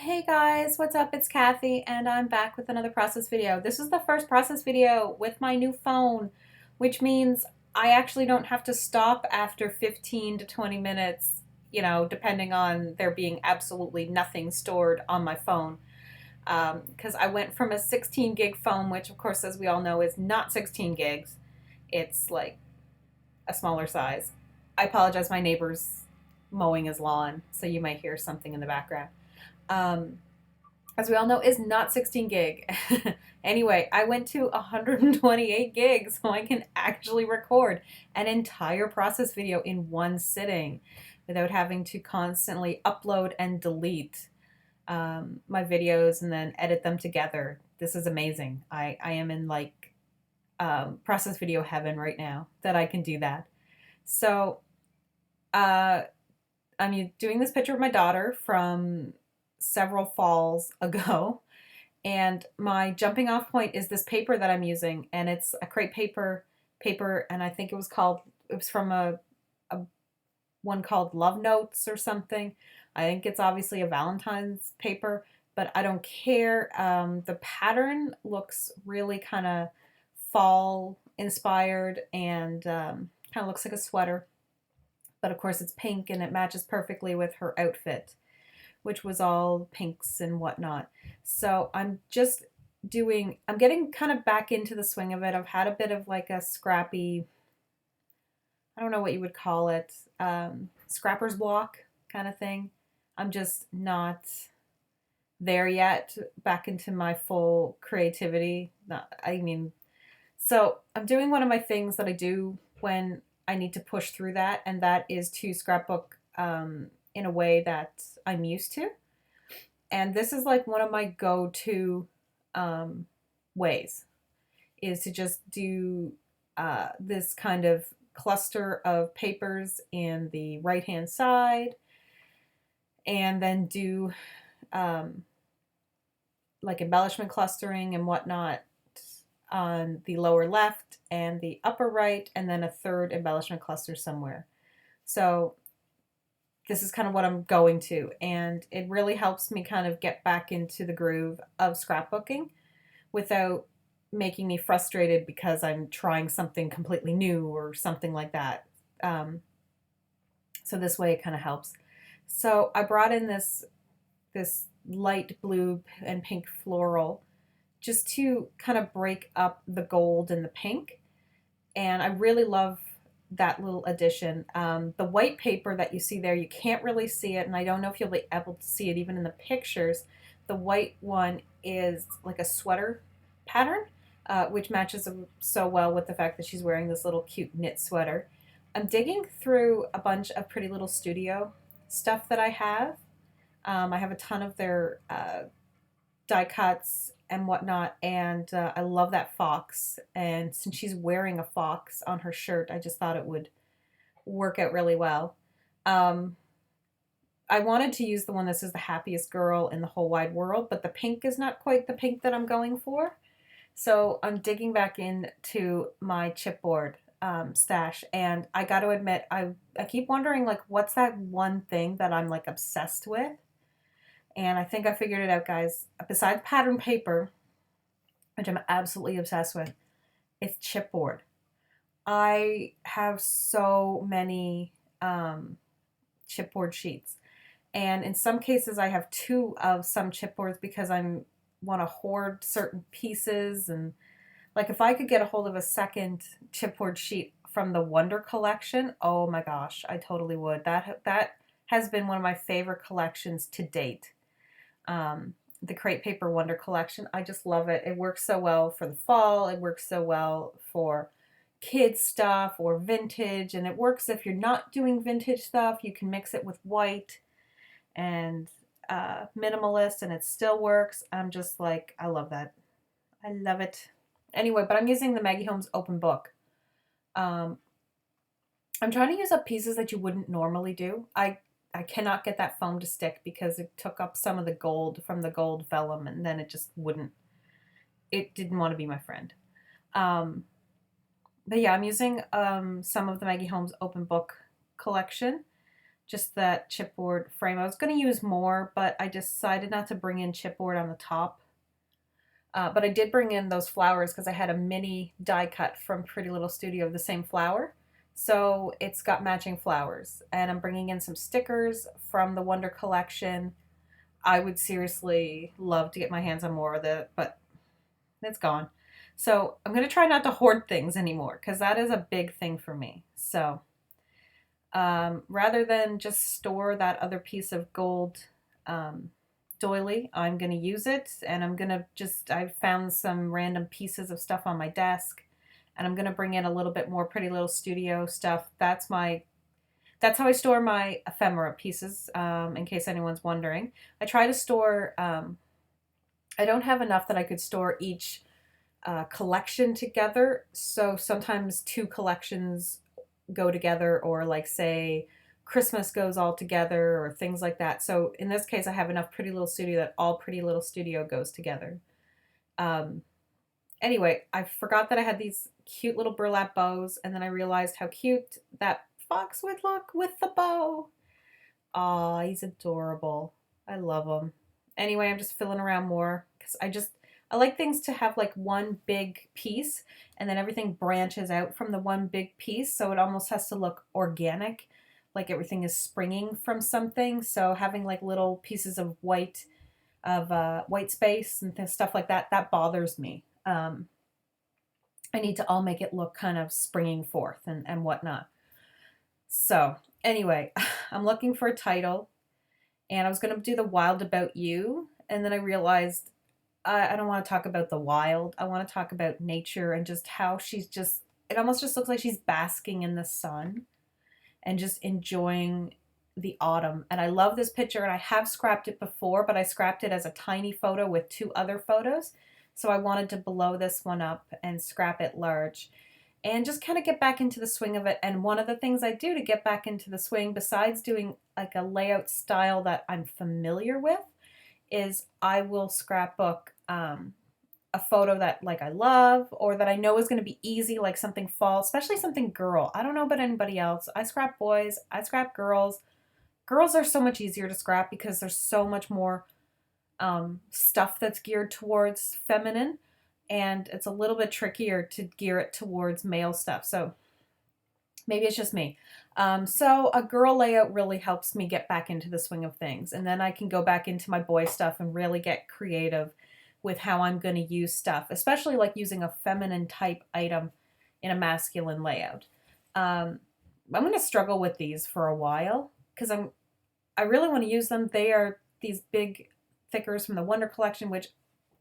Hey guys, what's up? It's Kathy and I'm back with another process video. This is the first process video with my new phone, which means I actually don't have to stop after 15 to 20 minutes, depending on there being absolutely nothing stored on my phone. Because I went from a 16 gig phone, which of course, as we all know, is not 16 gigs. It's like a smaller size. I apologize, my neighbor's mowing his lawn, so you might hear something in the background. Um, as we all know, is not 16 gig. Anyway, I went to 128 gigs so I can actually record an entire process video in one sitting without having to constantly upload and delete my videos and then edit them together. This is amazing. I am in like process video heaven right now that I can do that. So uh, I'm doing this picture of my daughter from several falls ago. And my jumping off point is this paper that I'm using, and it's a crepe paper, and I think it was from a one called Love Notes or something. I think it's obviously a Valentine's paper, but I don't care. The pattern looks really kind of fall inspired and kind of looks like a sweater, but of course it's pink and it matches perfectly with her outfit, which was all pinks and whatnot. So I'm getting kind of back into the swing of it. I've had a bit of like a scrappy, I don't know what you would call it, scrapper's block kind of thing. I'm just not there yet, back into my full creativity. So I'm doing one of my things that I do when I need to push through that, and that is to scrapbook in a way that I'm used to. And this is like one of my go-to um, ways is to just do this kind of cluster of papers in the right hand side, and then do um, like embellishment clustering and whatnot on the lower left and the upper right, and then a third embellishment cluster somewhere. So this is kind of what I'm going to, and it really helps me kind of get back into the groove of scrapbooking without making me frustrated because I'm trying something completely new or something like that. Um, so this way it kind of helps. So I brought in this light blue and pink floral just to kind of break up the gold and the pink. And I really love that little addition. The white paper that you see there, you can't really see it, and I don't know if you'll be able to see it even in the pictures. The white one is like a sweater pattern, which matches so well with the fact that she's wearing this little cute knit sweater. I'm digging through a bunch of Pretty Little Studio stuff that I have. I have a ton of their die cuts and whatnot, and I love that fox. And since she's wearing a fox on her shirt, I just thought it would work out really well. Um, I wanted to use the one that says the happiest girl in the whole wide world, but the pink is not quite the pink that I'm going for. So I'm digging back into my chipboard stash, and I got to admit, I keep wondering like what's that one thing that I'm like obsessed with, and I think I figured it out, guys. Besides pattern paper, which I'm absolutely obsessed with, it's chipboard. I have so many chipboard sheets, and in some cases, I have two of some chipboards because I'm want to hoard certain pieces. And like if I could get a hold of a second chipboard sheet from the Wonder collection, oh my gosh, I totally would. That has been one of my favorite collections to date. The Crepe Paper Wonder collection. I just love it. It works so well for the fall. It works so well for kids stuff or vintage, and it works if you're not doing vintage stuff. You can mix it with white and minimalist, and it still works. I'm just like, I love that. I love it. Anyway, but I'm using the Maggie Holmes open book. Um, I'm trying to use up pieces that you wouldn't normally do. I cannot get that foam to stick because it took up some of the gold from the gold vellum, and then it just wouldn't. It didn't want to be my friend. Um, but yeah, I'm using some of the Maggie Holmes open book collection, just that chipboard frame. I was going to use more, but I decided not to bring in chipboard on the top. But I did bring in those flowers because I had a mini die cut from Pretty Little Studio of the same flower. So it's got matching flowers. And I'm bringing in some stickers from the Wonder Collection. I would seriously love to get my hands on more of it, but it's gone. So I'm going to try not to hoard things anymore because that is a big thing for me. So rather than just store that other piece of gold doily, I'm going to use it, and I'm going to I found some random pieces of stuff on my desk, and I'm going to bring in a little bit more Pretty Little Studio stuff. That's how I store my ephemera pieces, in case anyone's wondering. I try to store, I don't have enough that I could store each collection together, so sometimes two collections go together, or like say Christmas goes all together, or things like that. So in this case, I have enough Pretty Little Studio that all Pretty Little Studio goes together. Um, anyway, I forgot that I had these cute little burlap bows, and then I realized how cute that fox would look with the bow. Aw, he's adorable. I love him. Anyway, I'm just filling around more because I like things to have like one big piece, and then everything branches out from the one big piece, so it almost has to look organic, like everything is springing from something. So having like little pieces of white space and stuff like that, that bothers me. I need to all make it look kind of springing forth and whatnot. So anyway, I'm looking for a title, and I was going to do The Wild About You, and then I realized I don't want to talk about the wild. I want to talk about nature and just how it almost just looks like she's basking in the sun and just enjoying the autumn. And I love this picture, and I have scrapped it before, but I scrapped it as a tiny photo with two other photos. So I wanted to blow this one up and scrap it large and just kind of get back into the swing of it. And one of the things I do to get back into the swing, besides doing like a layout style that I'm familiar with, is I will scrapbook a photo that like I love or that I know is going to be easy, like something fall, especially something girl. I don't know about anybody else. I scrap boys, I scrap girls. Girls are so much easier to scrap because there's so much more stuff that's geared towards feminine, and it's a little bit trickier to gear it towards male stuff. So maybe it's just me. So a girl layout really helps me get back into the swing of things. And then I can go back into my boy stuff and really get creative with how I'm going to use stuff, especially like using a feminine type item in a masculine layout. I'm going to struggle with these for a while because I really want to use them. They are these big thickers from the Wonder Collection, which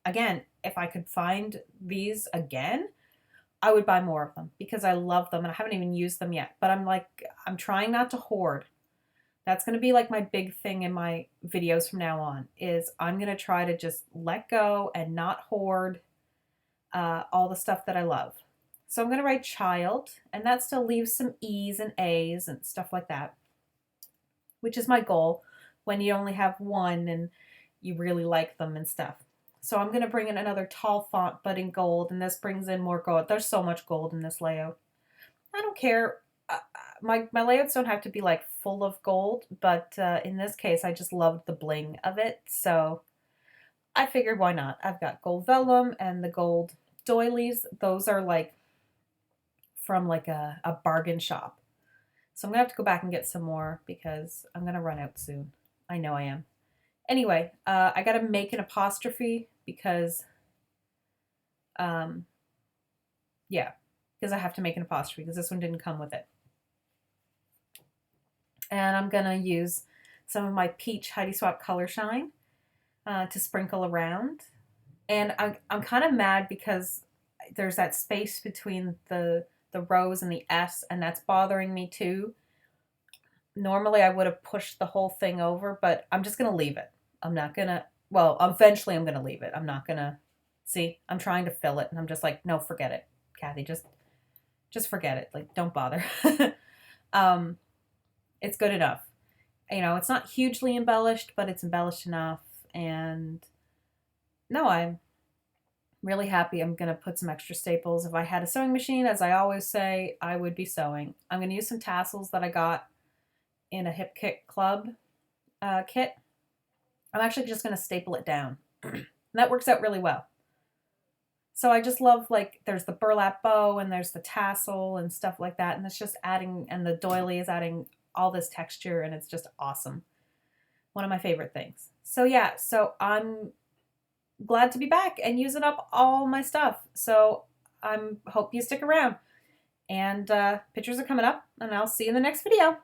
again, if I could find these again, I would buy more of them because I love them and I haven't even used them yet. But I'm trying not to hoard. That's going to be like my big thing in my videos from now on, is I'm going to try to just let go and not hoard all the stuff that I love. So I'm going to write child, and that still leaves some E's and A's and stuff like that, which is my goal when you only have one and you really like them and stuff. So I'm going to bring in another tall font, but in gold, and this brings in more gold. There's so much gold in this layout. I don't care. My layouts don't have to be like full of gold, but in this case, I just loved the bling of it. So I figured why not? I've got gold vellum and the gold doilies. Those are like from like a bargain shop. So I'm going to have to go back and get some more because I'm going to run out soon. I know I am. Anyway, I got to make an apostrophe because, yeah, because I have to make an apostrophe because this one didn't come with it. And I'm going to use some of my Peach Heidi Swapp Color Shine to sprinkle around. And I'm kind of mad because there's that space between the rose and the S, and that's bothering me too. Normally I would have pushed the whole thing over, but I'm just going to leave it. I'm not going to, well, eventually I'm going to leave it. I'm not going to, see, I'm trying to fill it, and I'm just like, no, forget it, Kathy, just forget it. Like, don't bother. It's good enough. You know, it's not hugely embellished, but it's embellished enough. And no, I'm really happy. I'm going to put some extra staples. If I had a sewing machine, as I always say, I would be sewing. I'm going to use some tassels that I got in a Hip Kit Club kit. I'm actually just going to staple it down. And that works out really well. So I just love, like, there's the burlap bow and there's the tassel and stuff like that. And it's just adding, and the doily is adding all this texture, and it's just awesome. One of my favorite things. So yeah, so I'm glad to be back and using up all my stuff. So hope you stick around. And pictures are coming up, and I'll see you in the next video.